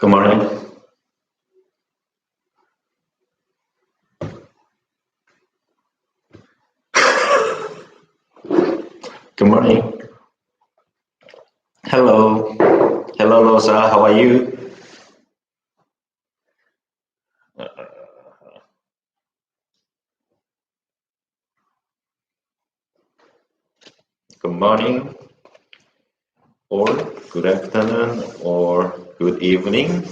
Good morning. Good morning. Hello. Hello, Rosa. How are you? Good morning, or good afternoon, or good evening.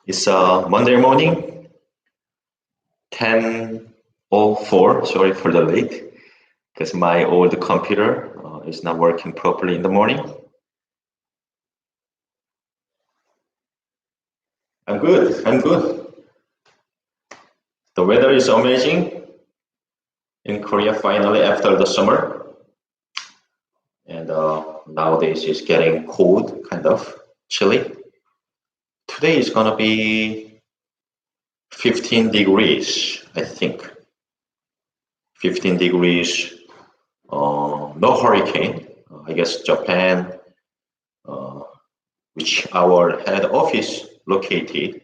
It's Monday morning, 10:04. Sorry for the late, because my old computer is not working properly in the morning. I'm good. I'm good. The weather is amazing in Korea finally after the summer. And nowadays it's getting cold, kind of chilly. Today is gonna be 15 degrees, I think. 15 degrees, no hurricane. I guess Japan, uh, which our head office located,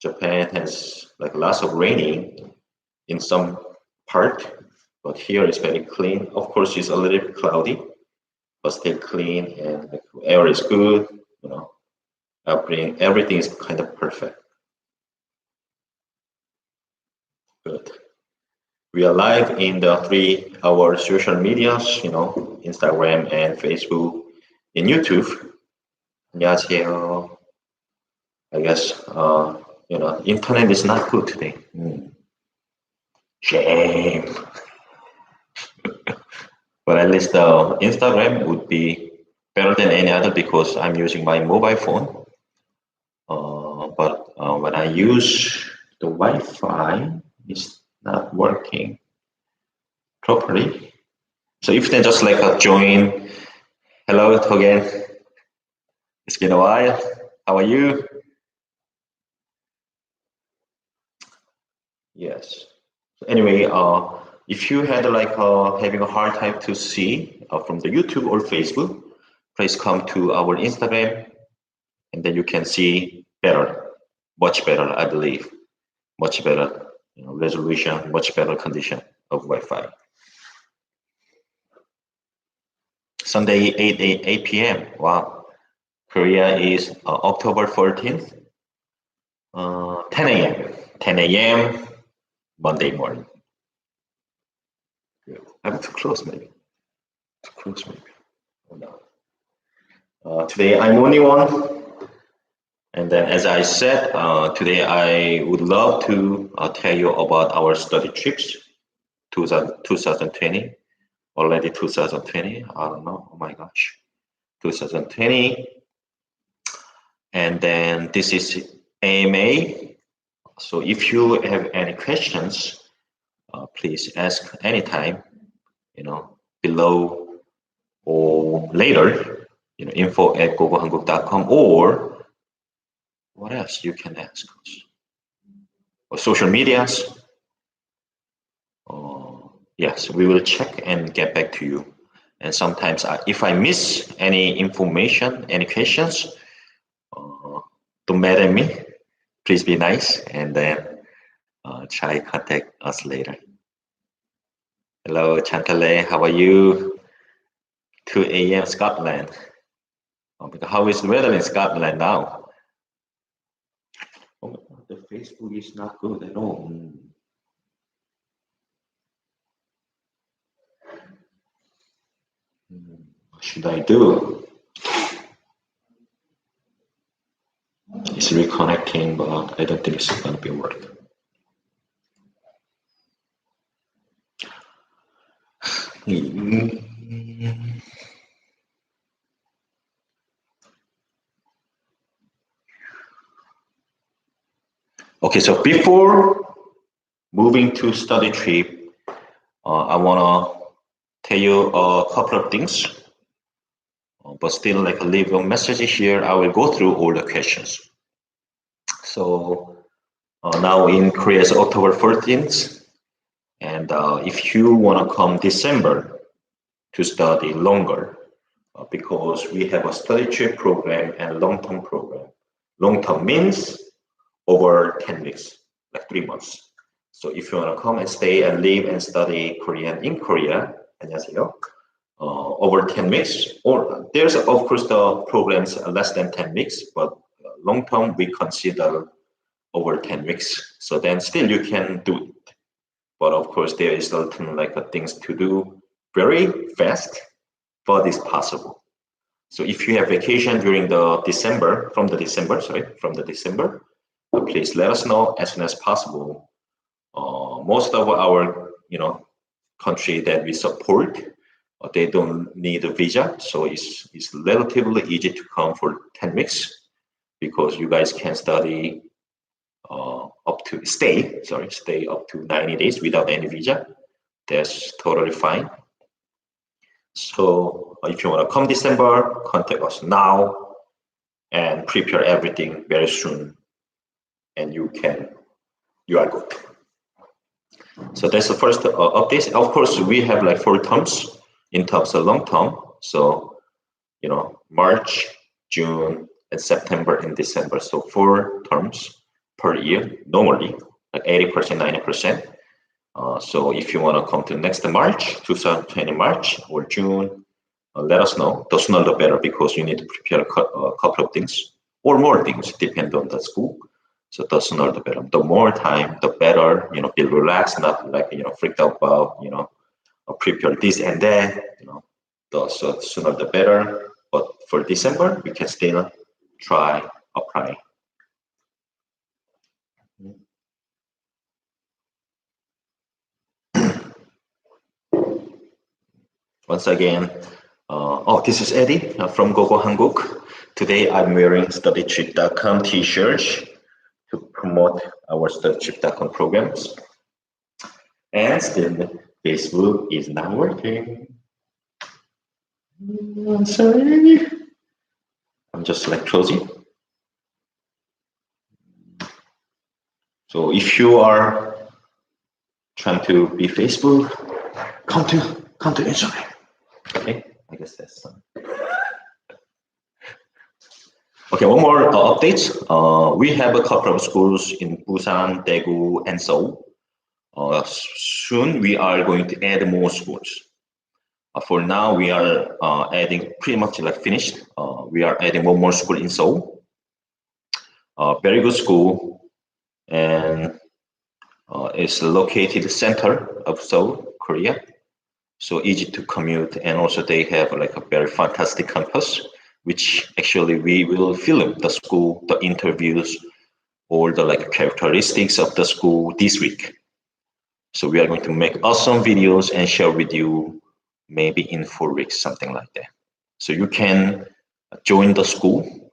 Japan has like lots of raining in some part, but here it's very clean. Of course, it's a little bit cloudy, but still clean and the air is good. You know, everything is kind of perfect. Good. We are live in the our social medias, Instagram and Facebook, in YouTube. 안녕하세요. I guess internet is not good today. Shame. But at least the Instagram would be better than any other because I'm using my mobile phone. But when I use the Wi-Fi, it's not working properly. So if they just like join, hello again. It's been a while. How are you? Yes. So anyway, if you had like having a hard time to see from the YouTube or Facebook, please come to our Instagram, and then you can see better, much better, I believe, much better resolution, much better condition of Wi-Fi. Sunday 8 p.m. Wow. Korea is October 14th, 10 a.m. 10 a.m. Monday morning. Good. I'm too close, maybe. Too close, maybe. Oh, no. Today I'm only one. And then, as I said, today I would love to tell you about our study trips, 2020, already 2020. I don't know. Oh my gosh, 2020. And then this is AMA. So if you have any questions, please ask anytime, below or later, info@gogohanguk.com, or what else you can ask us? Or social medias. Yes, we will check and get back to you. And sometimes if I miss any information, any questions, don't mad at me. Please be nice and then try contact us later. Hello, Chantale, how are you? 2 a.m. Scotland. How is the weather in Scotland now? Oh my God, the Facebook is not good at all. What should I do? It's reconnecting, but I don't think it's going to be working. Okay, so before moving to study trip, I want to tell you a couple of things, but still like leave a message here. I will go through all the questions. So now in Korea is October 14th, and if you want to come December to study longer, because we have a study trip program and long-term program. Long-term means over 10 weeks, like 3 months. So if you want to come and stay and live and study Korean in Korea, 안녕하세요. Over 10 weeks, or there's of course the programs less than 10 weeks, but long term we consider over 10 weeks. So then still you can do it. But of course there is certain like things to do very fast, but it's possible. So if you have vacation during the December, from the December, please let us know as soon as possible. Most of our, country that we support, they don't need a visa, so it's relatively easy to come for 10 weeks because you guys can study stay up to 90 days without any visa. That's totally fine. So if you want to come December, contact us now and prepare everything very soon, and you are good. So that's the first update. Of course, we have like 4 terms in terms of long term. So, March, June, and September and December. So 4 terms per year, normally, like 80%, 90%. So if you want to come to next March, 2020 March or June, let us know. The sooner the better, because you need to prepare a couple of things or more things, depend on the school. So the sooner the better. The more time, the better. Be relaxed, not like freaked out about prepare this and that. The sooner the better. But for December, we can still try apply. Once again, this is Eddie from gogohanguk. Today I'm wearing studytrip.com t-shirts to promote our studytrip.com programs. And still, Facebook is not working. I'm sorry. I'm just like closing. So if you are trying to be Facebook, come to Instagram. Okay, I guess that's done. Okay, one more update. We have a couple of schools in Busan, Daegu, and Seoul. Soon we are going to add more schools. For now, we are adding pretty much like finished. We are adding one more school in Seoul. Very good school, and it's located center of Seoul, Korea. So easy to commute, and also they have like a very fantastic campus, which actually we will film the school, the interviews, all the like characteristics of the school this week. So we are going to make awesome videos and share with you maybe in 4 weeks, something like that. So you can join the school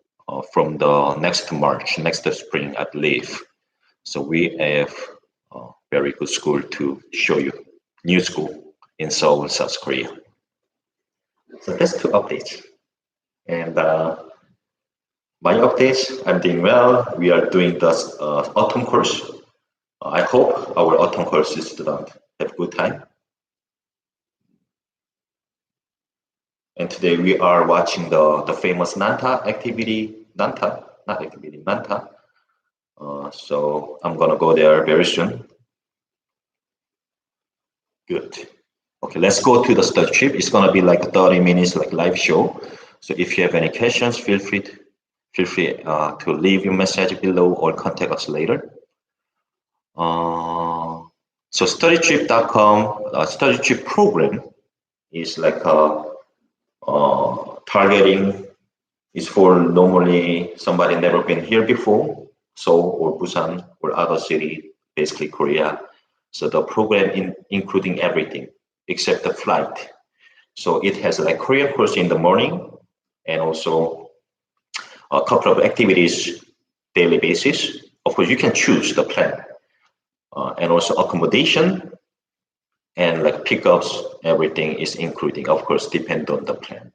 from the next March, next spring, I believe. So we have a very good school to show you, new school in Seoul, South Korea. So that's 2 updates. And my updates, I'm doing well. We are doing the autumn course. I hope our autumn course students have a good time. And today we are watching the famous Nanta activity, Nanta. So I'm gonna go there very soon. Good. Okay, let's go to the study trip. It's gonna be like 30 minutes, like live show. So if you have any questions, feel free to leave your message below or contact us later. So studytrip.com, study trip program is like targeting is for normally somebody never been here before, Seoul or Busan or other city, basically Korea. So the program including everything except the flight. So it has like Korean course in the morning and also a couple of activities daily basis. Of course, you can choose the plan and also accommodation and like pickups, everything is including, of course, depend on the plan.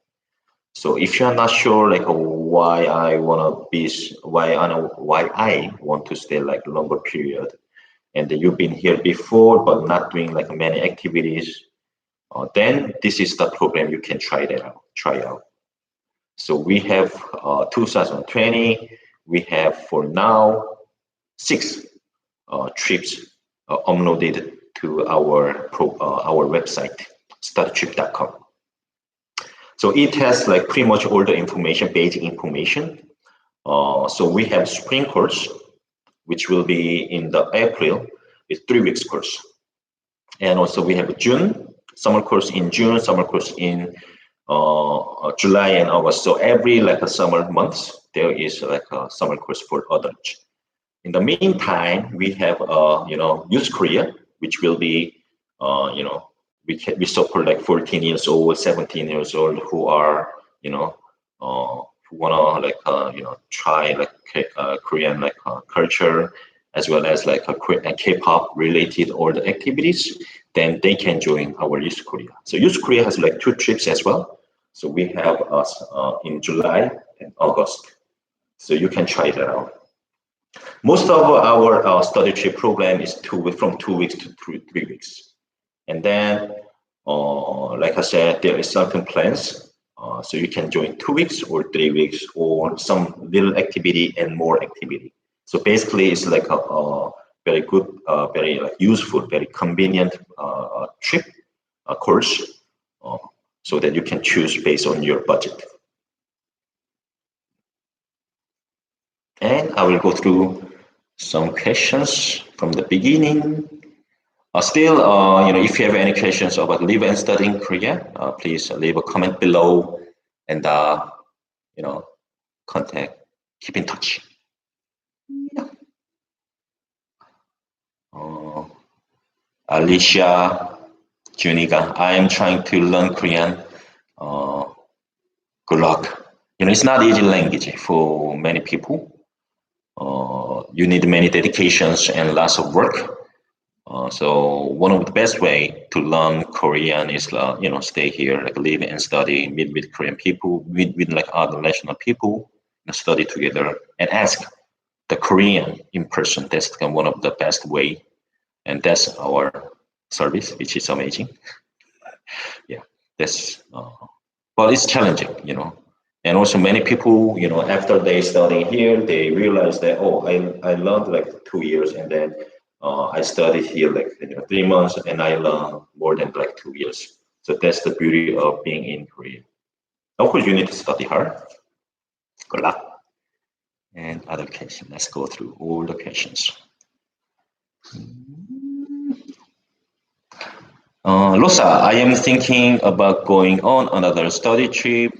So if you're not sure like why I want to stay like longer period, and you've been here before but not doing like many activities, then this is the program you can try out. So we have 2020, we have for now 6 trips uploaded to our website, studytrip.com. So it has like pretty much all the information, basic information. So we have spring course, which will be in the April, it's 3 weeks course. And also we have June, summer course in June, summer course in July and August. So every like a summer months, there is like a summer course for adults. In the meantime, we have Youth Korea, which will be we support like 14 years old, 17 years old who are who wanna like try like Korean like culture as well as like a K-pop related all the activities. Then they can join our Youth Korea. So Youth Korea has like 2 trips as well. So we have us in July and August. So you can try that out. Most of our study trip program is from 2 weeks to 3 weeks. And then, like I said, there is certain plans. So you can join 2 weeks or 3 weeks or some little activity and more activity. So basically, it's like a very good, very like useful, very convenient trip course, so that you can choose based on your budget. And I will go through some questions from the beginning. Still, if you have any questions about live and study in Korea, please leave a comment below and, contact, keep in touch. Yeah. Alicia, Junika, I am trying to learn Korean. Good luck. It's not easy language for many people. You need many dedications and lots of work. So one of the best way to learn Korean is, stay here, like live and study, meet with Korean people, meet with like other national people, study together, and ask the Korean in person. That's one of the best way, and that's our service, which is amazing. Yeah, that's. But it's challenging, And also many people, after they study here, they realize that, oh, I learned like 2 years and then I studied here like 3 months and I learned more than like 2 years. So that's the beauty of being in Korea. Of course, you need to study hard. Good luck. And other questions. Let's go through all the questions. Losa, I am thinking about going on another study trip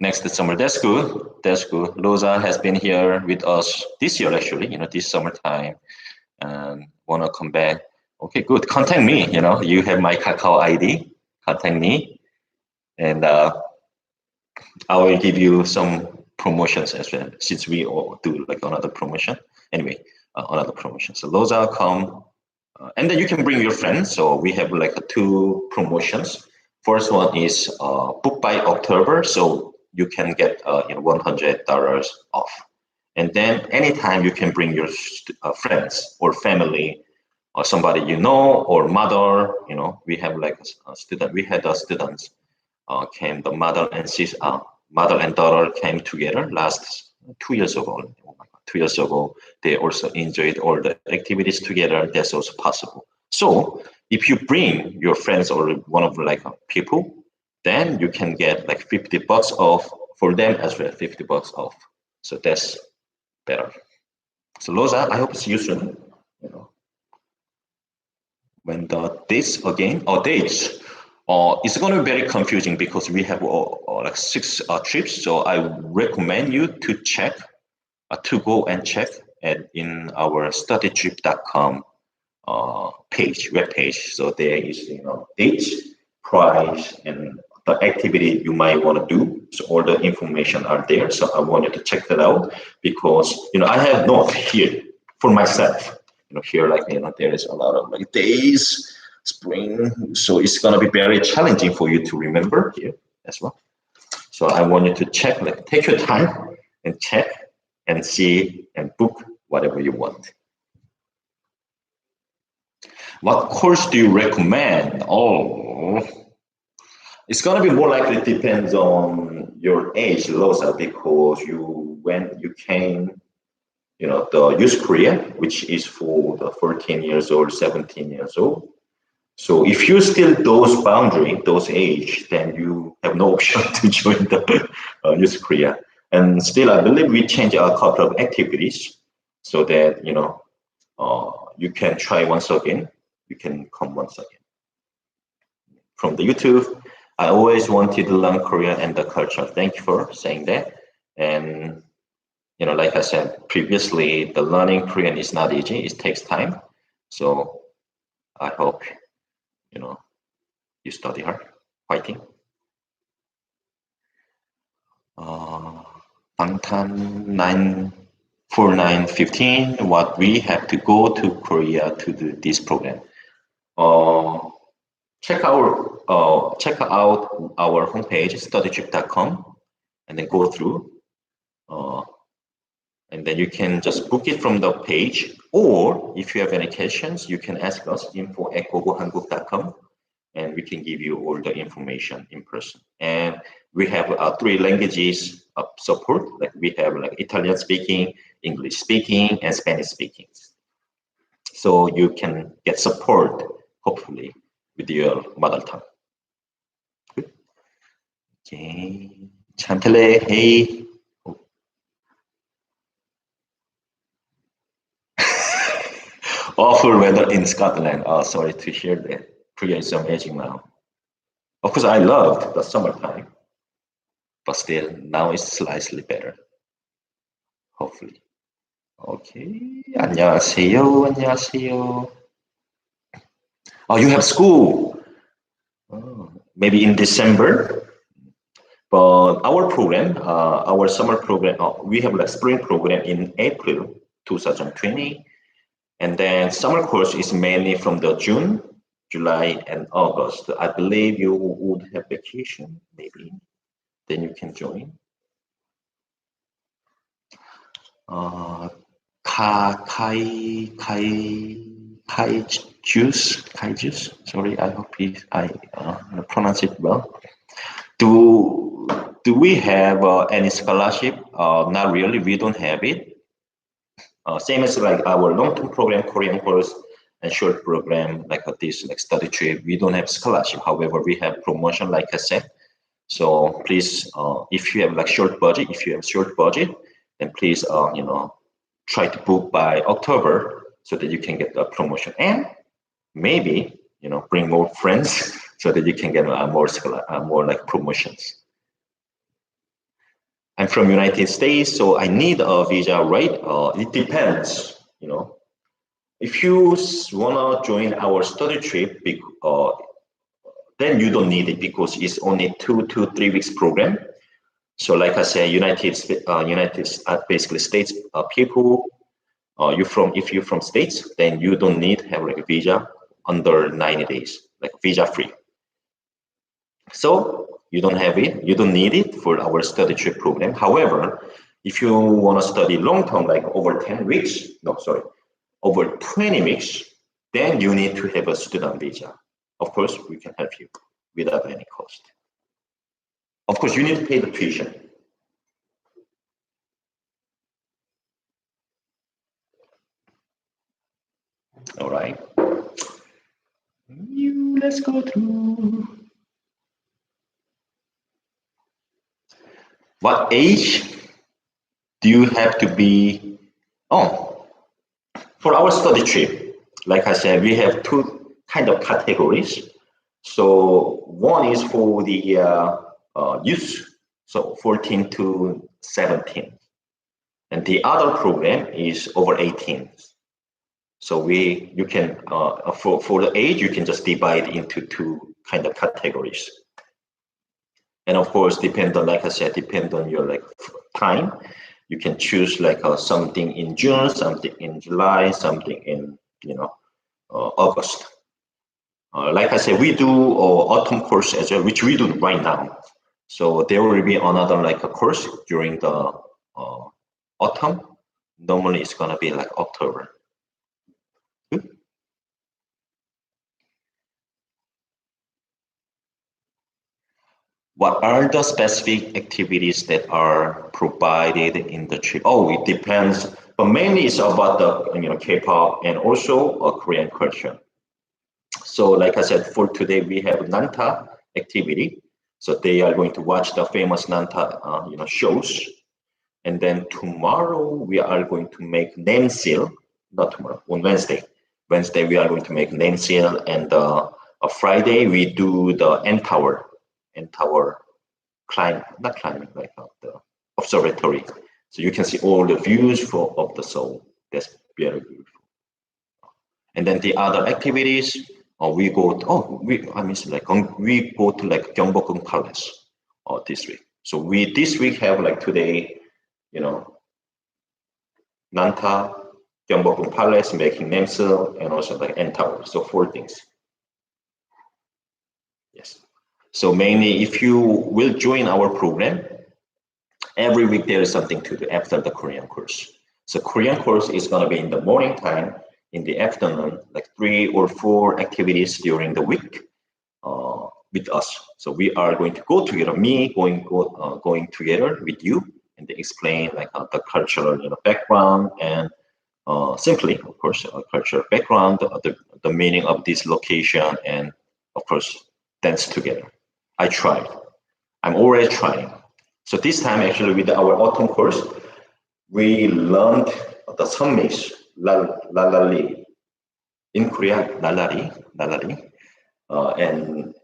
next summer. That's good. That's good. Loza has been here with us this year, actually, this summertime, and want to come back. Okay, good. Contact me. You have my Kakao ID. Contact me, and I will give you some promotions as well, since we all do like another promotion. Anyway, another promotion. So Loza, come. And then you can bring your friends. So we have like 2 promotions. First one is book by October. So you can get $100 off. And then anytime you can bring your friends or family or somebody or mother. We have like a student. We had students came. The mother and daughter came together last 2 years ago. Oh my God, 2 years ago, they also enjoyed all the activities together. That's also possible. So if you bring your friends or one of like people, then you can get like $50 off for them as well, $50 off. So that's better. So Loza, I hope see you soon. When the dates again, or dates, it's going to be very confusing because we have like 6 trips. So I recommend you to check, to go and check in our studytrip.com web page. So there is dates, price, and the activity you might want to do. So all the information are there. So I want you to check that out because I have notes here for myself. Here like there is a lot of like days, spring. So it's gonna be very challenging for you to remember here as well. So I want you to check, like take your time and check and see and book whatever you want. What course do you recommend? Oh, It's gonna be more likely depends on your age, Losa, because when you came, the youth Korea, which is for the 14 years old, 17 years old. So if you still those boundary, those age, then you have no option to join the youth Korea. And still, I believe we change a couple of activities so that you can try once again. You can come once again. From the YouTube, I always wanted to learn Korean and the culture. Thank you for saying that. And like I said previously, the learning Korean is not easy. It takes time. So I hope you study hard. Fighting. Bangtan 94915. What we have to go to Korea to do this program. Check out our homepage studytrip.com and then go through. And then you can just book it from the page, or if you have any questions, you can ask us info@gogohanguk.com, and we can give you all the information in person. And we have 3 languages of support. Like we have like Italian speaking, English speaking, and Spanish speaking. So you can get support, hopefully, with your mother tongue. Good. Okay. Chantele, hey. Awful weather in Scotland. Oh, sorry to hear that. Korea is amazing now. Of course, I loved the summertime, but still, now it's slightly better. Hopefully. Okay. 안녕하세요. 안녕하세요. Oh, you have school. Oh, maybe in December. But our program, our summer program, we have like spring program in April 2020. And then summer course is mainly from the June, July, and August. I believe you would have vacation, maybe. Then you can join. Kai juice. Sorry, I hope I pronounce it well. Do we have any scholarship? Not really. We don't have it. Same as like our long-term program, Korean course, and short program like this, like study trip. We don't have scholarship. However, we have promotion, like I said. So please, if you have like short budget, then please, try to book by October so that you can get the promotion, and maybe bring more friends so that you can get more like promotions. I'm from United States, so I need a visa, right? It depends, If you wanna join our study trip, then you don't need it because it's only 2 to 3 weeks program. So, like I said, United basically States people. If you're from States, then you don't need to have like a visa under 90 days, like visa free. So you don't have it, you don't need it for our study trip program. However, if you want to study long term, like over 20 weeks, then you need to have a student visa. Of course, we can help you without any cost. Of course, you need to pay the tuition. All right. Let's go through. What age do you have to be? Oh, for our study trip, like I said, we have 2 kind of categories. So one is for the youth, so 14 to 17, and the other program is over 18. So you can for the age, you can just divide into 2 kind of categories. And of course, depend on your like time. You can choose like something in June, something in July, something in August. Like I said, we do autumn course as well, which we do right now. So there will be another like a course during the autumn. Normally, it's gonna be like October. What are the specific activities that are provided in the trip? Oh, it depends, but mainly it's about the K-pop and also Korean culture. So, like I said, for today we have Nanta activity. So they are going to watch the famous Nanta, shows, and then tomorrow we are going to make name seal. Not tomorrow, on Wednesday. Wednesday we are going to make name seal, and Friday we do the N tower climb, not climbing, like the observatory. So you can see all the views of the Seoul. That's very beautiful. And then the other activities, we go. To, oh, I miss like we go to like Gyeongbokgung Palace, this week. So we this week have like today, you know, Nanta, Gyeongbokgung Palace, making Namseo, and also like N Tower. So four things. Yes. So mainly, if you will join our program, every week there is something to do after the Korean course. So Korean course is going to be in the morning time, in the afternoon, like 3 or 4 activities during the week with us. So we are going to go together, going together with you, and they explain like the cultural background and simply, of course, cultural background, the meaning of this location, and of course, dance together. I tried. I'm already trying. So this time, actually, with our autumn course, we learned the sunmix, lalali. In Korea, lalari, and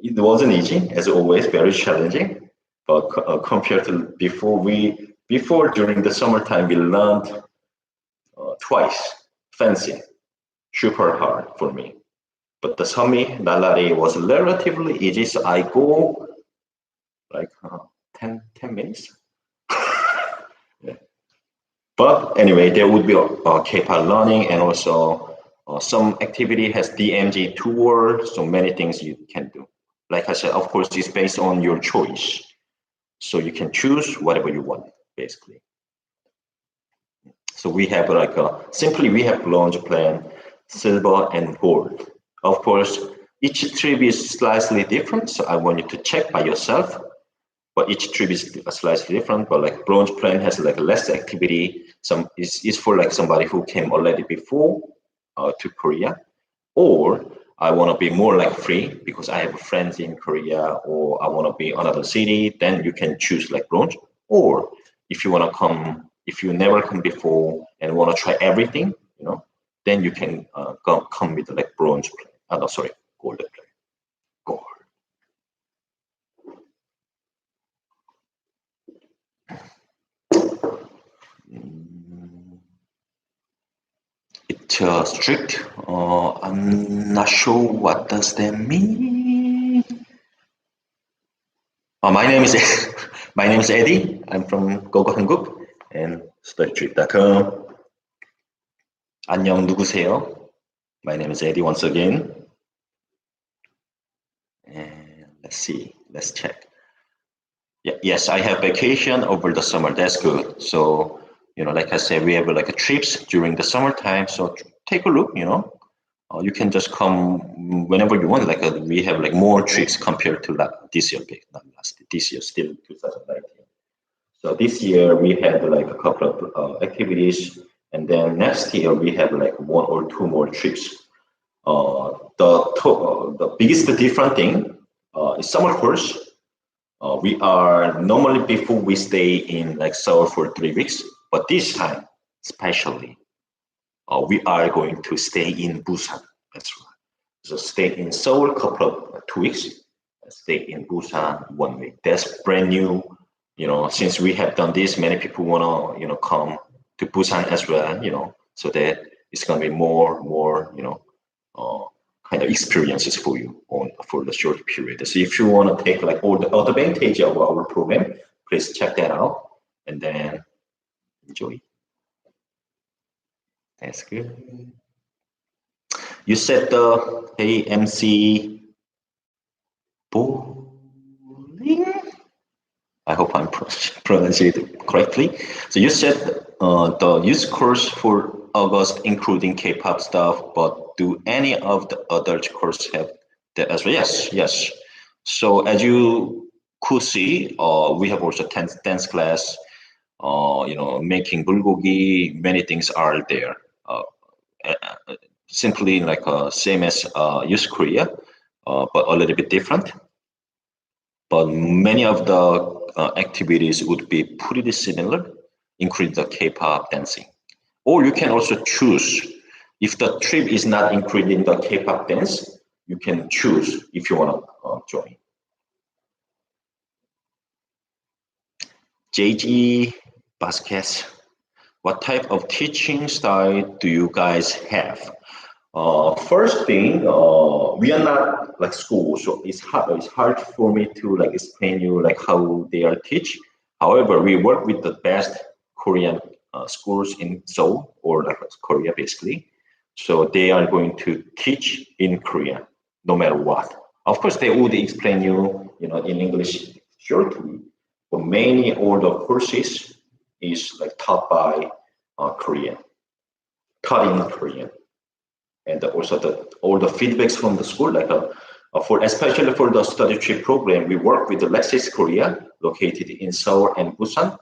it wasn't easy, as always, very challenging. But compared to before during the summertime, we learned twice, fancy, super hard for me. But the Sami Lalari was relatively easy, so I go like 10 minutes. Yeah. But anyway, there would be a K-pop learning, and also some activity has DMG tour, so many things you can do. Like I said, of course, it's based on your choice. So you can choose whatever you want, basically. So we have like simply we have bronze plan, silver and gold. Of course, each trip is slightly different, so I want you to check by yourself. But each trip is slightly different. But like bronze plan has like less activity. Some is for like somebody who came already before to Korea, or I want to be more like free because I have friends in Korea, or I want to be another city. Then you can choose like bronze, or if you want to come, if you never come before and want to try everything, then you can come with like bronze plan. No, sorry, golden plan. Gold. It's strict. I'm not sure what does that mean. My name is my name is Eddie. I'm from gogohanguk and studytrip.com. 안녕 누구세요? My name is Eddie once again. And let's see. Let's check. Yeah, yes, I have vacation over the summer. That's good. So, like I said, we have like a trips during the summertime. So take a look. You can just come whenever you want. Like we have like more trips compared to this year, not last this year, still 2019. So this year we had like a couple of activities, and then next year we have like 1 or 2 more trips. The biggest different thing is summer course. We are normally before we stay in like Seoul for 3 weeks, but this time especially we are going to stay in Busan. That's right. So stay in Seoul a couple of 2 weeks, stay in Busan 1 week. That's brand new. Since we have done this, many people wanna come to Busan as well. So that it's gonna be more uh, kind of experiences for you for the short period. So if you want to take like all the advantage of our program, please check that out and then enjoy. That's good. You said the AMC bowling. I hope I'm pronouncing it correctly. So you said the youth course for August, including K-pop stuff, but do any of the other courses have that as well? Yes, yes. So as you could see, we have also dance class, making bulgogi, many things are there. Uh, Simply like same as Youth Korea, but a little bit different. But many of the activities would be pretty similar, including the K-pop dancing. Or you can also choose, if the trip is not including the K-pop dance, you can choose if you want to join. JG Vasquez, what type of teaching style do you guys have? First thing, we are not like school, so it's hard for me to like explain you like how they are teach. However, we work with the best Korean schools in Seoul or like Korea basically. So they are going to teach in Korean no matter what. Of course, they would explain you, in English shortly, but many all the courses is like taught by Korean, taught in Korean. And also all the feedbacks from the school, like for especially for the study trip program, we work with the Lexis Korea, located in Seoul and Busan.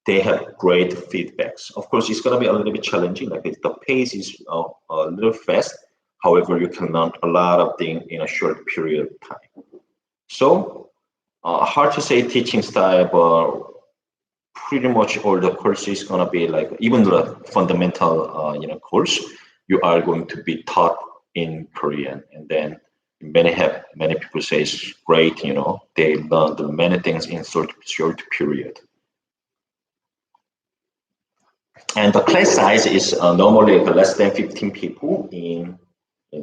They have great feedbacks. Of course, it's gonna be a little bit challenging. Like the pace is a little fast. However, you can learn a lot of things in a short period of time. So hard to say teaching style, but pretty much all the courses gonna be like even the fundamental course you are going to be taught in Korean, and then many people say it's great, they learn the many things in short period. And the class size is normally less than 15 people in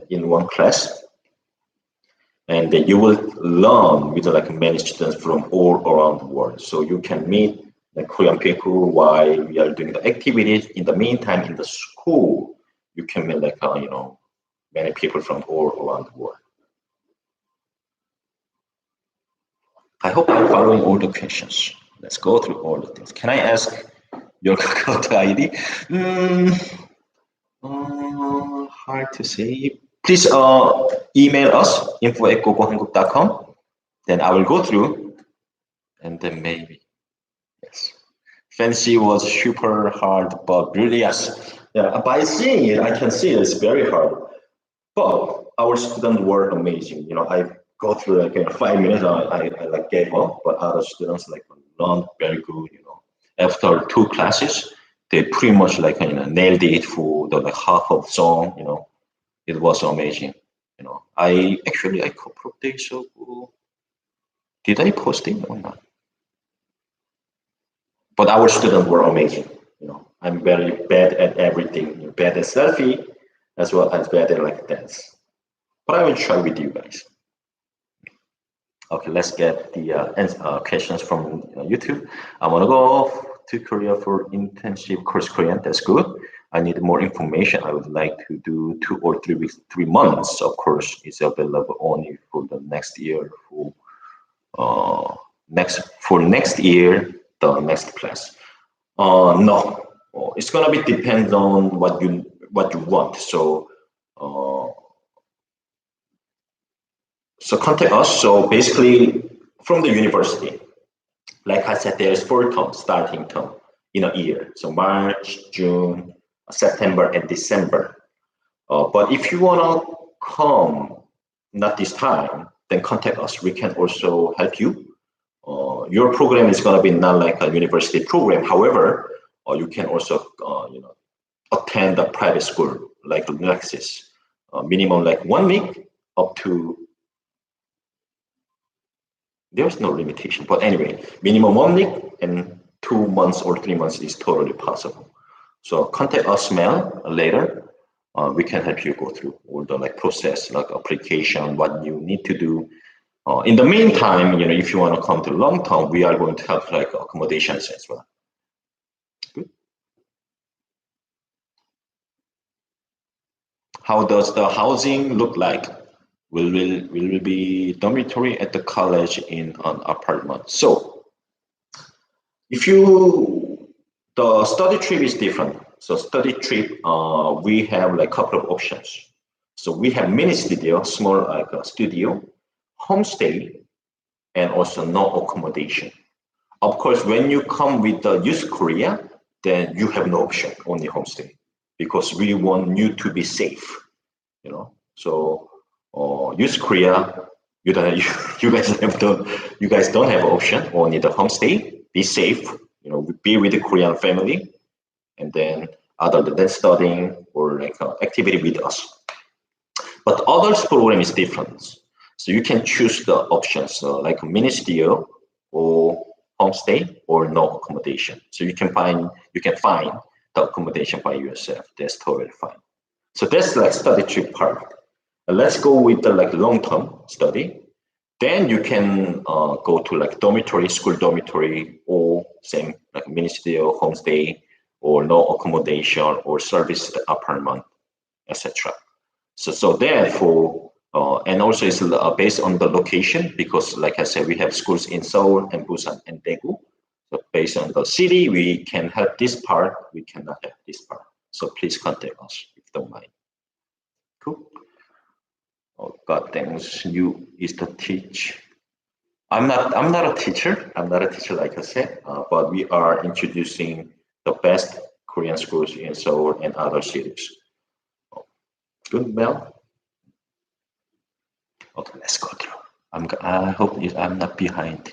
one class, and then you will learn with like many students from all around the world. So you can meet the Korean people while we are doing the activities. In the meantime, in the school, you can meet like many people from all around the world. I hope I'm following all the questions. Let's go through all the things. Can I ask your Kakao ID? Hard to say. Please email us info@gogohanguk.com. Then I will go through, and then maybe yes. Fancy was super hard, but really yes. Yeah, by seeing it, I can see it's very hard. But our students were amazing. I go through like in 5 minutes, I like gave up, but other students like learned very good. After two classes, they pretty much like nailed it for the like half of song. It was amazing. I actually a couple of days ago, did I post it or not? But our students were amazing. I'm very bad at everything, bad at selfie as well as bad at like dance. But I will try with you guys. Okay, let's get the questions from YouTube. I want to go to Korea for intensive course Korean. That's good. I need more information. I would like to do 2 or 3 weeks, 3 months. Of course, it's available only for the next year. For next year, the next class. No, it's gonna be depend on what you want. So contact us. So basically, from the university, like I said, there's 4 terms, starting term in a year. So March, June, September, and December. But if you wanna come, not this time, then contact us. We can also help you. Your program is gonna be not like a university program. However, you can also attend a private school like Lexis. Minimum like 1 week up to. There's no limitation, but anyway, minimum 1 week and 2 months or 3 months is totally possible. So contact us mail later. We can help you go through all the like process, like application, what you need to do. In the meantime, if you want to come to long term, we are going to help like accommodations as well. Good. How does the housing look like? Will be dormitory at the college in an apartment? So if the study trip is different. So study trip, we have like a couple of options. So we have mini studio, small like a studio, homestay, and also no accommodation. Of course, when you come with the Youth Korea, then you have no option, only homestay, because we want you to be safe, you know. So, Youth Korea, you don't, you guys you guys don't have option, only the homestay. Be safe, you know, be with the Korean family, and then other than studying or like activity with us. But others program is different. So you can choose the options like mini studio or homestay or no accommodation. So you can find the accommodation by yourself. That's totally fine. So that's like study trip part. Let's go with the like long term study. Then you can go to like dormitory, school dormitory, or same like mini studio, homestay, or no accommodation or serviced apartment, etc. So therefore, and also it's based on the location because, like I said, we have schools in Seoul and Busan and Daegu. So based on the city, we can have this part, we cannot have this part. So please contact us if you don't mind. Cool. Oh God, thanks. You is the teach. I'm not a teacher. I'm not a teacher, like I said, but we are introducing the best Korean schools in Seoul and other cities. Good, Mel. Okay, let's go through. I hope I'm not behind.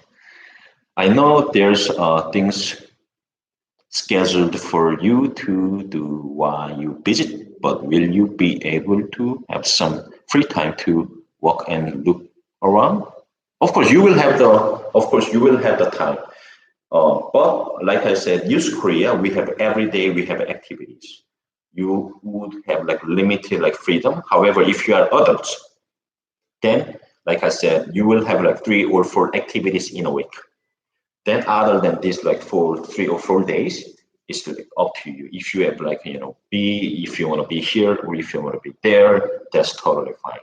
I know there's things scheduled for you to do while you visit, but will you be able to have some free time to walk and look around? Of course, you will have the. Of course, you will have the time. But like I said, use Korea. We have every day. We have activities. You would have like limited like freedom. However, if you are adults, then, like I said, you will have like 3 or 4 activities in a week. Then, other than this, like for 3 or 4 days, it's like up to you. If you have like if you want to be here or if you want to be there, that's totally fine.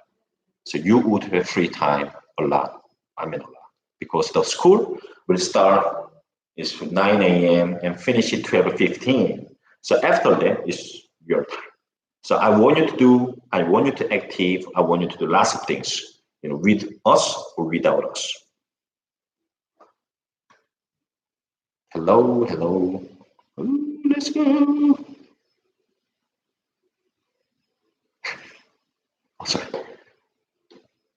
So you would have free time a lot. I mean a lot because the school will start is 9 a.m. and finish at 12:15. So after that is your time. So I want you to active, I want you to do lots of things, with us or without us. Hello, hello. Ooh, let's go. Oh, sorry.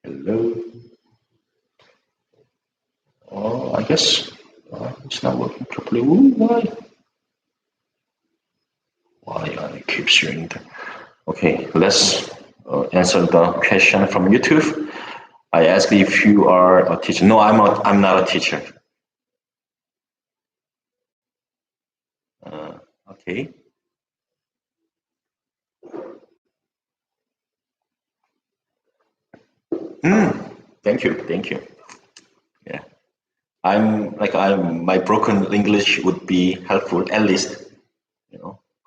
Hello. Oh, I guess it's not working properly. Ooh, why? Why I keep sharing that? Okay, let's answer the question from YouTube. I asked if you are a teacher. No, I'm not a teacher. Uh, okay. Mm, thank you, thank you. Yeah, my broken English would be helpful at least,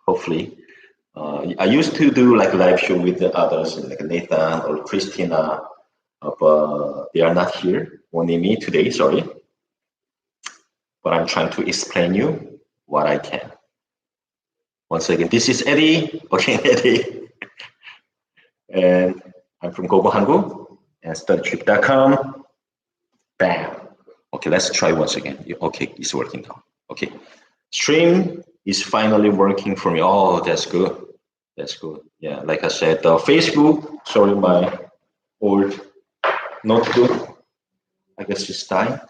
hopefully. I used to do like live show with the others like Nathan or Christina, but they are not here. Only me today, sorry. But I'm trying to explain you what I can. Once again, this is Eddie. Okay, Eddie. And I'm from gogohanguk and studytrip.com. Bam. Okay, let's try once again. Okay, it's working now. Okay, stream is finally working for me. Oh, that's good. That's good. Yeah, like I said, Facebook. Sorry, my old notebook. I guess it's time.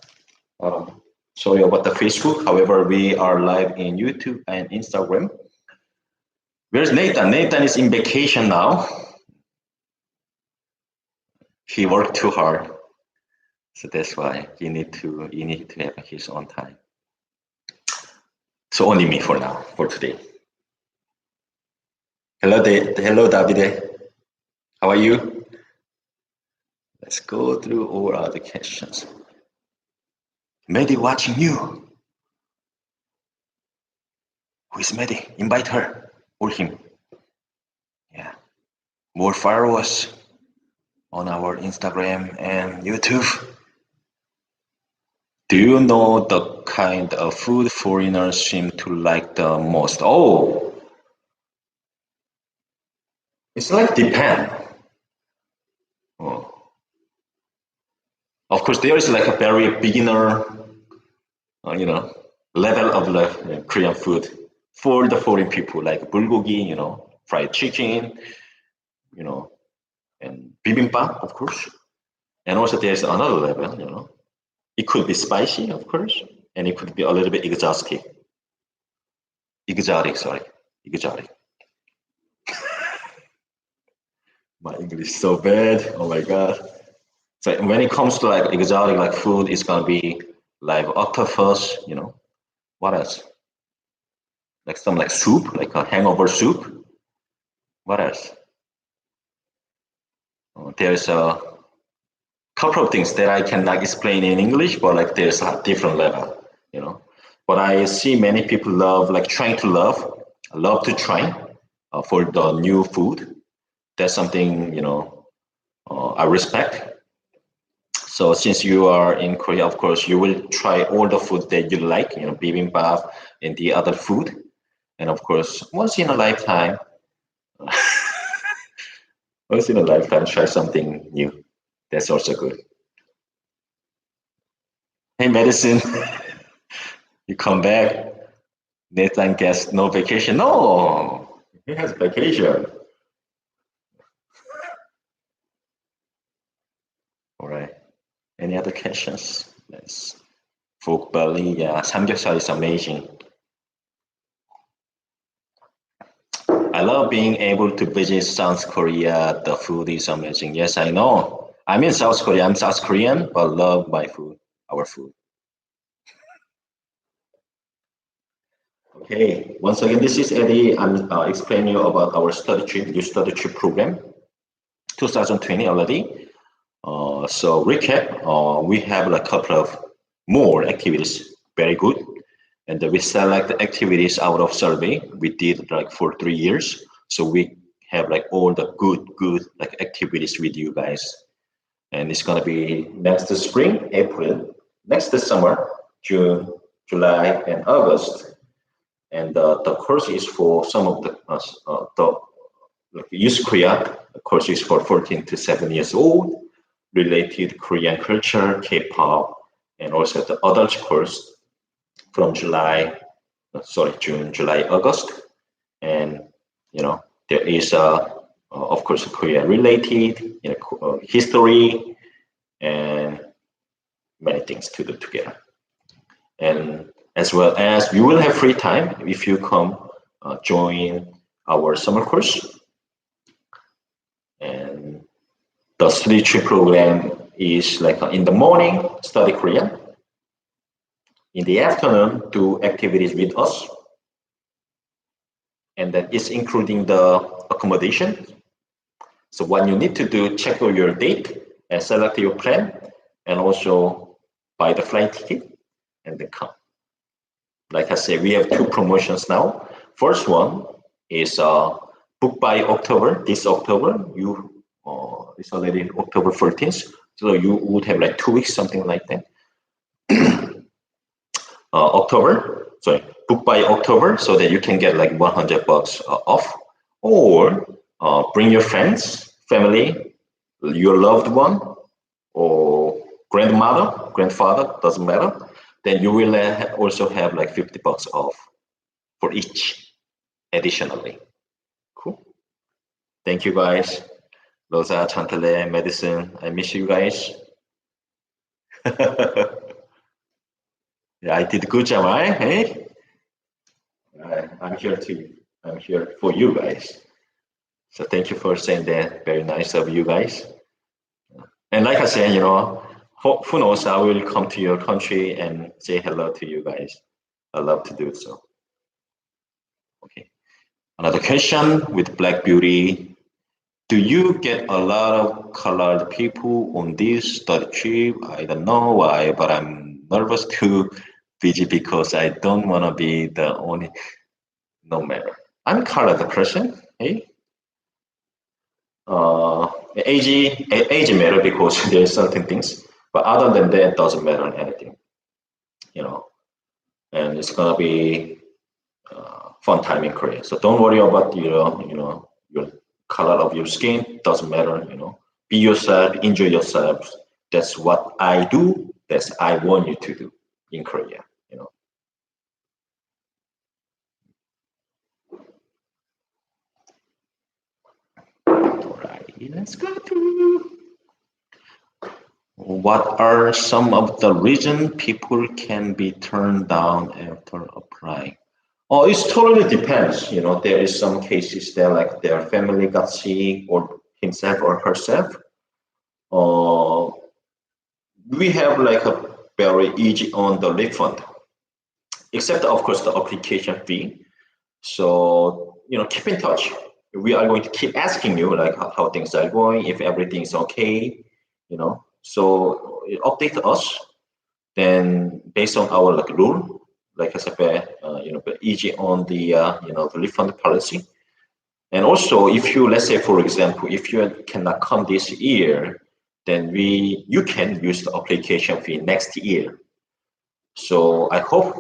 Um, Sorry about the Facebook. However, we are live in YouTube and Instagram. Where's Nathan? Nathan is in vacation now. He worked too hard, so that's why you need to have his own time. So only me for now, for today. Hello, Davide. How are you? Let's go through all other questions. Mehdi watching you. Who is Mehdi? Invite her or him. Yeah. More followers on our Instagram and YouTube. Do you know the kind of food foreigners seem to like the most? Oh, it's like depend. Oh, Of course, there is like a very beginner, you know, level of like Korean food for the foreign people, like bulgogi, fried chicken, you know, and bibimbap, of course. And also there's another level, It could be spicy, of course, and it could be a little bit sorry, exotic. My English is so bad. Oh my god. So when it comes to like exotic like food, it's gonna be like octopus, What else? Like some like soup, like a hangover soup. What else? There's a couple of things that I cannot explain in English, but like there's a different level, But I see many people love to try for the new food. That's something I respect. So since you are in Korea, of course, you will try all the food that you like, bibimbap and the other food. And of course, once in a lifetime, try something new. That's also good. Hey, medicine, you come back. Nathan gets no vacation. No, he has vacation. All right. Any other questions? Yes. Pork belly, yeah. Samgyeopsal is amazing. I love being able to visit South Korea. The food is amazing. Yes, I know. I'm in South Korea. I'm South Korean, but love my food, our food. Okay. Once again, this is Eddie. I'm explaining you about our new study trip program, 2020 already. So recap, we have a couple of more activities. Very good. And we select the activities out of survey we did like for 3 years. So we have like all the good like activities with you guys. And it's gonna be next spring, April, next summer, June, July, and August. And the course is for some of the like East Korea. The course is for 14 to 7 years old, related Korean culture, K-pop, and also the adult course from June, July, August, and there is of course Korea related, history, and many things to do together. And as well as you will have free time if you come join our summer course. And the study trip program is like in the morning study Korean, in the afternoon do activities with us, and that is including the accommodation. So what you need to do, check out your date and select your plan, and also buy the flight ticket and then come. Like I said, we have two promotions now. First one is book by October. This October, it's already October 14th, so you would have like 2 weeks, something like that. Book by October so that you can get like $100 off, or bring your friends, family, your loved one, or grandfather, doesn't matter. Then you will also have like $50 off for each additionally. Cool. Thank you guys. Rosa, Chantele, Medicine, I miss you guys. Yeah, I did good job, right? Hey, I'm here too. I'm here for you guys. So thank you for saying that. Very nice of you guys. And like I said, who knows? I will come to your country and say hello to you guys. I love to do so. Okay. Another question with Black Beauty. Do you get a lot of colored people on this study trip? I don't know why, but I'm nervous to visit because I don't want to be the only. No matter. I'm colored person. Hey, uh, age matter because there's certain things, but other than that, doesn't matter anything. You know, and it's gonna be fun time in Korea. So don't worry about your color of your skin. Doesn't matter. Be yourself. Enjoy yourself. That's what I do. That's I want you to do in Korea. You know. All right, let's go to what are some of the reason people can be turned down after applying? Oh, it totally depends. You know, there is some cases that like their family got sick or himself or herself. Uh, we have like a very easy on the refund, except of course the application fee. So, you know, keep in touch. We are going to keep asking you like how things are going, if everything's okay, you know. So update us. Then based on our like rule, like I said, you know, easy on the you know the refund policy. And also, if you let's say for example, if you cannot come this year, then you can use the application fee next year. So I hope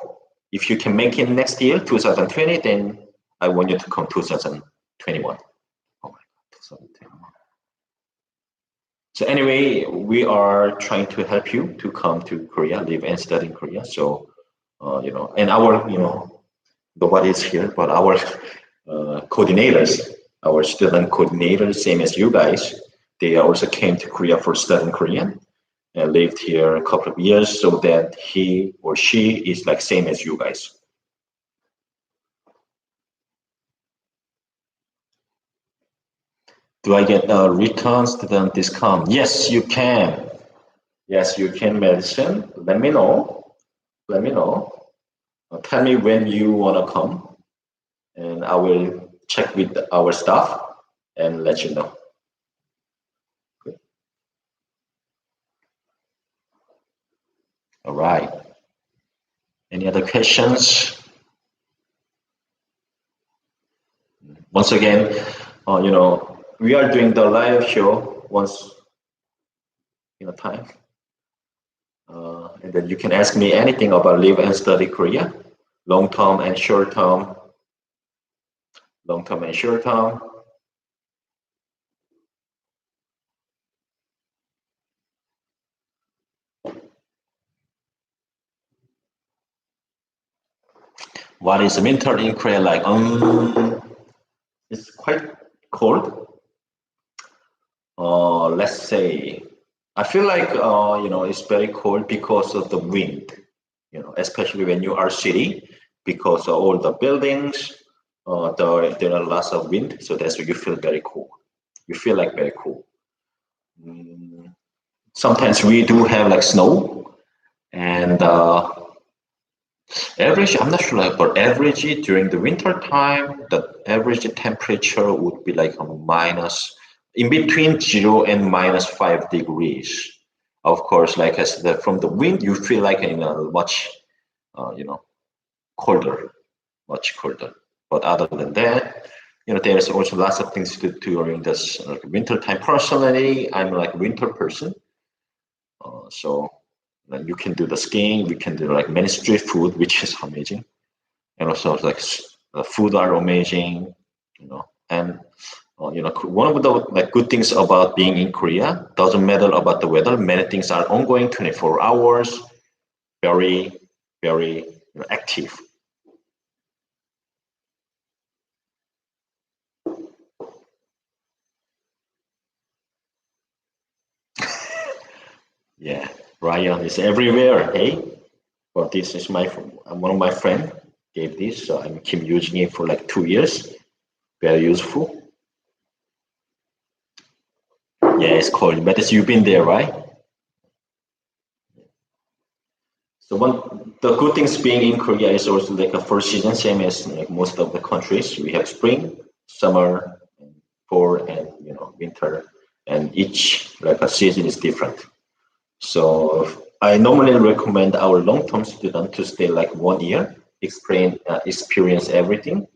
if you can make it next year, 2020, then I want you to come 2021. Oh my God, 2021. So anyway, we are trying to help you to come to Korea, live and study in Korea. So, you know, and our, you know, nobody is here, but our coordinators, our student coordinators, same as you guys, they also came to Korea for studying Korean and lived here a couple of years so that he or she is like same as you guys. Do I get a return student discount? Yes, you can. Yes, you can mention. Let me know. Let me know. Tell me when you want to come, and I will check with our staff and let you know. All right. Any other questions? Once again, you know, we are doing the live show once in a time. And then you can ask me anything about live and study Korea, long term and short term, long term and short term. What is winter in Korea like? It's quite cold. Let's say, I feel like you know it's very cold because of the wind. You know, especially when you are city, because of all the buildings, there are lots of wind, so that's why you feel very cool. You feel like very cool. Mm, Sometimes we do have like snow, and average. I'm not sure, like, but average during the winter time, the average temperature would be like a minus in between 0 and -5 degrees. Of course, like I said, from the wind, you feel like in a much, you know, colder, much colder. But other than that, you know, there's also lots of things to do during this winter time. Personally, I'm like a winter person, so you can do the skiing. We can do like many street food, which is amazing, and also like the food are amazing, you know. And you know, one of the like good things about being in Korea doesn't matter about the weather. Many things are ongoing, 24 hours, very, very you know, active. Yeah, Ryan is everywhere. Hey, but this is my one of my friend gave this, so I'm keep using it for like 2 years. Very useful. Yeah, it's cold, but you've been there, right? So one the good things being in Korea is also like a first season, same as like most of the countries. We have spring, summer, fall, and you know winter, and each like a season is different. So I normally recommend our long-term student to stay like 1 year, experience everything,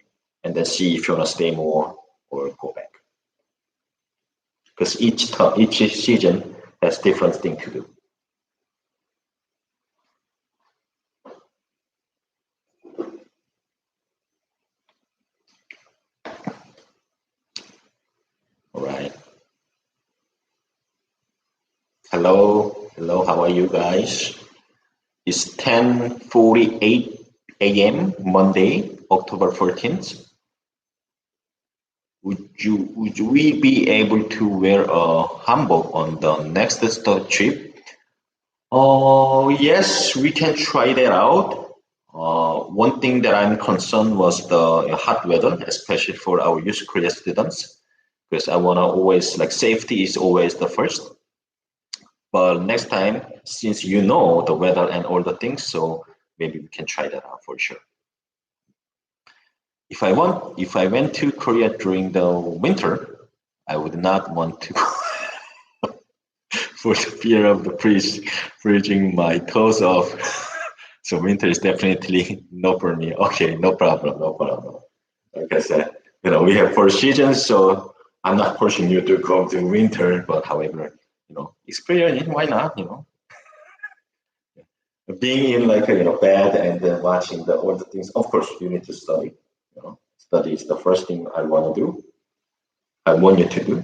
and then see if you wanna stay more or go back. Because each season has different thing to do. All right. Hello. Hello, how are you guys? It's 10:48 a.m. Monday, October 14th. Would we be able to wear a hanbok on the next study trip? Oh, yes, we can try that out. One thing that I'm concerned was the hot weather, especially for our youth Korea students, because I wanna always like safety is always the first. But next time, since you know the weather and all the things, so maybe we can try that out for sure. If I went to Korea during the winter, I would not want to for the fear of the freezing my toes off. So winter is definitely no for me. Okay, no problem, no problem. Like I said, we have four seasons, so I'm not pushing you to go to winter, but however, experience it, why not, being in like a bed and then watching the all the things. Of course, you need to study. Study is the first thing I want to do. I want you to do.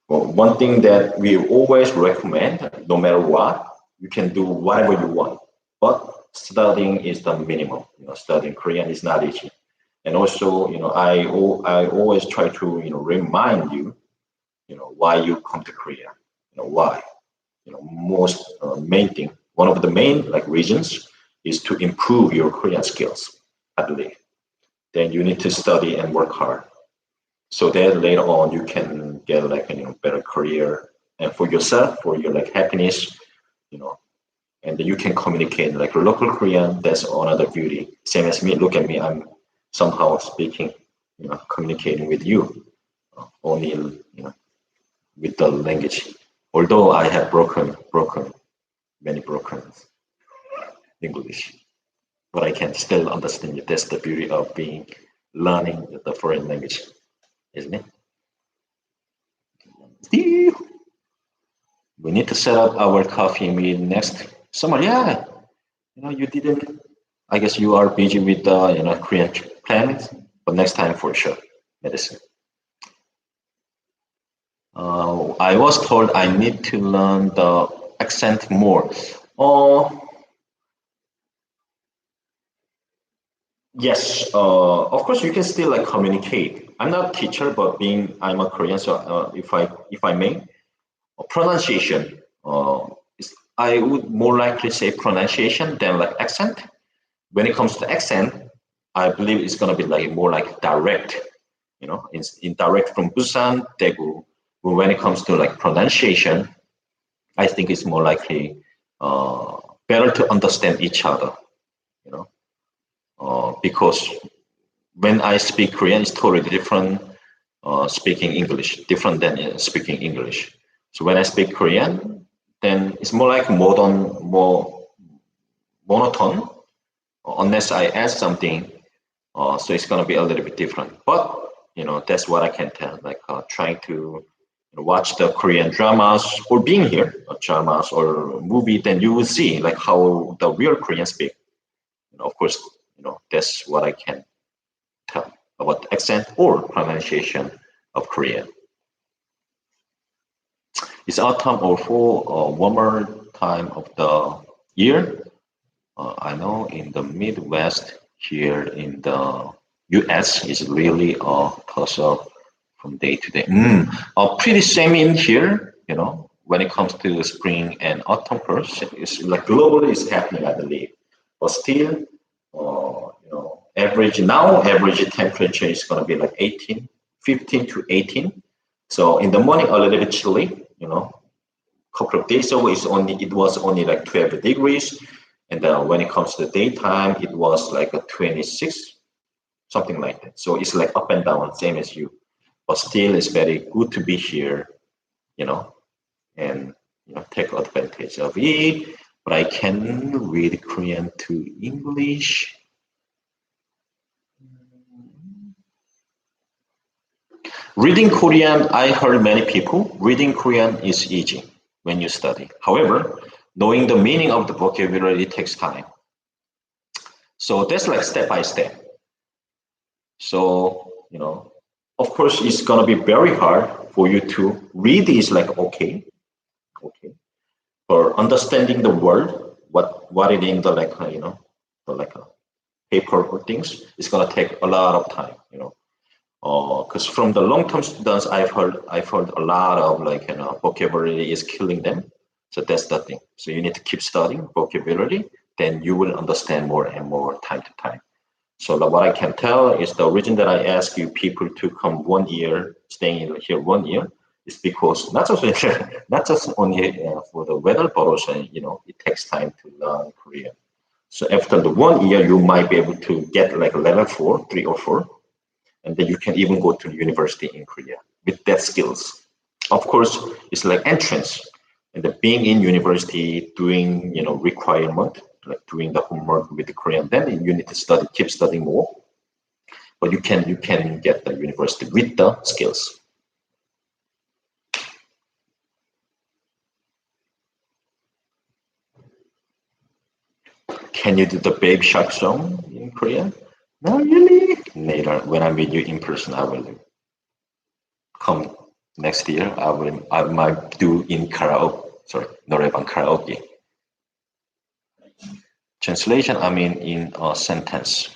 Well, one thing that we always recommend, no matter what, you can do whatever you want, but studying is the minimum. Studying Korean is not easy, and also, I always try to remind you, why you come to Korea. Why. Most main thing, one of the main like reasons is to improve your Korean skills, I believe. Then you need to study and work hard so that later on you can get like better career and for yourself, for your like happiness, you know, and then you can communicate like local Korean. That's another beauty. Same as me. Look at me. I'm somehow speaking, communicating with you only, with the language. Although I have many broken English, but I can still understand you. That's the beauty of being learning the foreign language, isn't it? We need to set up our coffee meet next summer. Yeah, you didn't. I guess you are busy with the Korean plans, but next time for sure. Medicine. I was told I need to learn the accent more. Oh, yes. Of course, you can still like communicate. I'm not a teacher, but being I'm a Korean, so if I may, pronunciation. I would more likely say pronunciation than like accent. When it comes to accent, I believe it's gonna be like more like direct. In direct from Busan, Daegu. But when it comes to like pronunciation, I think it's more likely uh, better to understand each other. You know, because when I speak Korean, it's totally different. Speaking English, different than speaking English. So when I speak Korean, then it's more like modern, more monotone, unless I add something. So it's gonna be a little bit different. But that's what I can tell. Like trying to watch the Korean dramas or being here, dramas or movie, then you will see like how the real Korean speak. Of course, that's what I can tell about the accent or pronunciation of Korean. It's autumn or fall or warmer time of the year. I know in the Midwest here in the US is really a toss up from day to day. Pretty same in here, when it comes to spring and autumn first. It's like globally it's happening, I believe. But still, average temperature is going to be like 15 to 18. So in the morning, a little bit chilly, couple of days ago, it was only like 12 degrees. And when it comes to the daytime, it was like a 26, something like that. So it's like up and down, same as you. But still, it's very good to be here, you know, and take advantage of it. But I can read Korean to English. Reading Korean, I heard many people, reading Korean is easy when you study. However, knowing the meaning of the vocabulary takes time. So that's like step by step. So, of course, it's gonna be very hard for you to read is like okay. for understanding the world, what it in the the paper or things, it's gonna take a lot of time, because from the long-term students, I've heard a lot of vocabulary is killing them. So that's the thing. So you need to keep studying vocabulary, then you will understand more and more time to time. So what I can tell is the reason that I ask you people to come 1 year, staying here 1 year, is because not just not just only for the weather, but also it takes time to learn Korean. So after the 1 year, you might be able to get like level 4, 3 or 4, and then you can even go to university in Korea with that skills. Of course, it's like entrance, and the being in university, doing requirement, like doing the homework with the Korean. Then you need to study, keep studying more, but you can get the university with the skills. Can you do the Baby Shark song in Korean? No, really. Later, when I meet you in person, I will come next year. I might do in karaoke. Sorry, 노래방 karaoke. Translation, I mean in a sentence.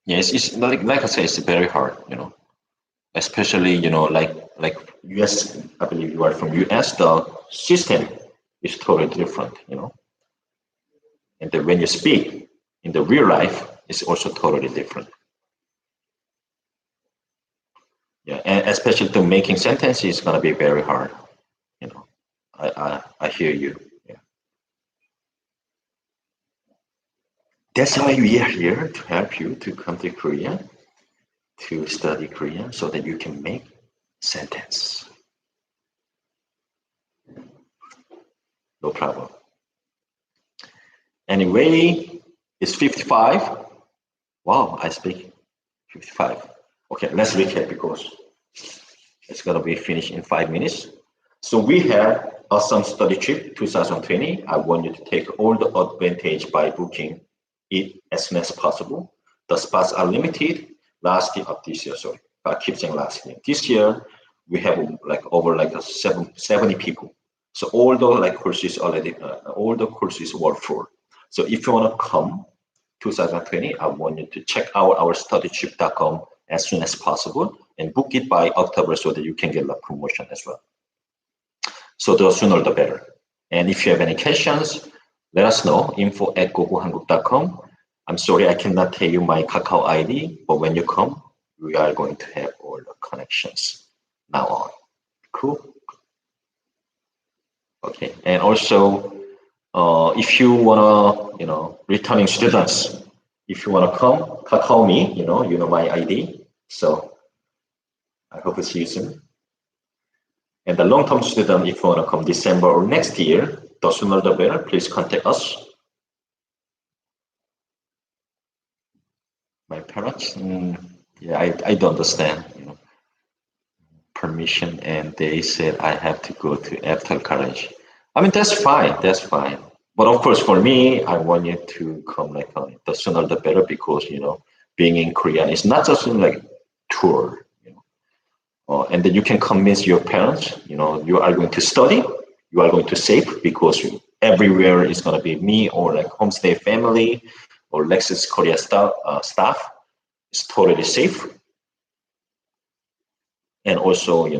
Yes, it's like I say, it's very hard, especially like US. I believe you are from US. The system is totally different, and then when you speak in the real life, it's also totally different. Yeah, and especially to making sentences is gonna be very hard. You know, I hear you. Yeah. That's why we are here to help you to come to Korea to study Korean so that you can make sentence. No problem. Anyway, it's 55. Wow, I speak 55. Okay, let's recap because it's gonna be finished in 5 minutes. So we have awesome study trip 2020. I want you to take all the advantage by booking it as soon as possible. The spots are limited. Last year of this year, sorry, I keep saying last year. This year we have like over like 70 people. So all the courses already, all the courses were full. So if you want to come 2020, I want you to check out our studytrip.com as soon as possible and book it by October so that you can get the promotion as well. So the sooner the better. And if you have any questions, let us know, info@gogohanguk.com. I'm sorry, I cannot tell you my Kakao ID, but when you come, we are going to have all the connections now on. Cool? Okay, and also, if you wanna, returning students, if you wanna come, Kakao me, you know my ID. So I hope to see you soon. And the long-term student, if you wanna come December or next year, the sooner the better, please contact us. My parents, yeah, I don't understand, permission, and they said I have to go to after college. I mean, that's fine, that's fine. But of course, for me, I want you to come the sooner the better because, being in Korea is not just like tour, and then you can convince your parents, you are going to study, you are going to save because everywhere is going to be me or like homestay family or Lexus Korea staff. It's totally safe. And also, you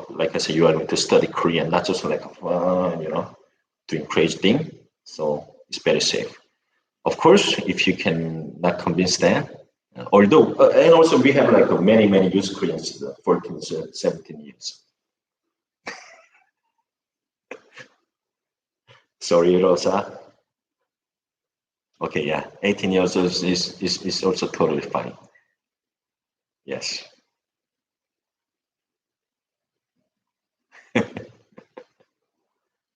like I said, you are going to study Korean, not just like doing crazy thing. So it's very safe. Of course, if you can not convince them, although, and also we have like many youth Koreans, 14, 17 years. Sorry, Rosa. Okay, yeah, 18 years is also totally fine. Yes.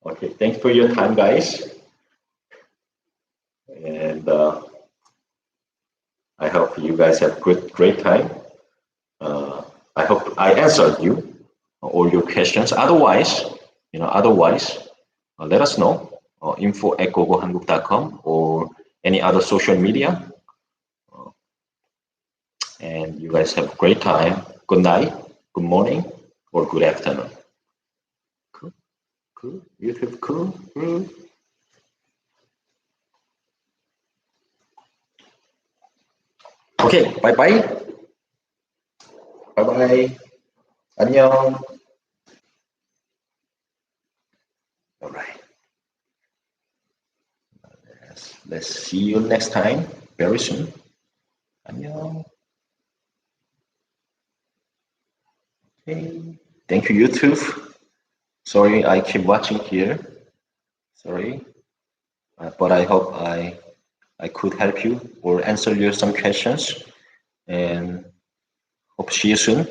Okay, thanks for your time, guys. And I hope you guys have great time. I hope I answered you all your questions. Otherwise, let us know. info@gogohanguk.com or any other social media. And you guys have a great time. Good night, good morning, or good afternoon. Cool. Cool. YouTube cool. Cool. Okay, bye bye. Bye bye. 안녕. All right. Let's see you next time. Very soon. 안녕. Okay. Thank you, YouTube. Sorry, I keep watching here. Sorry, but I hope I could help you or answer your some questions. And hope see you soon.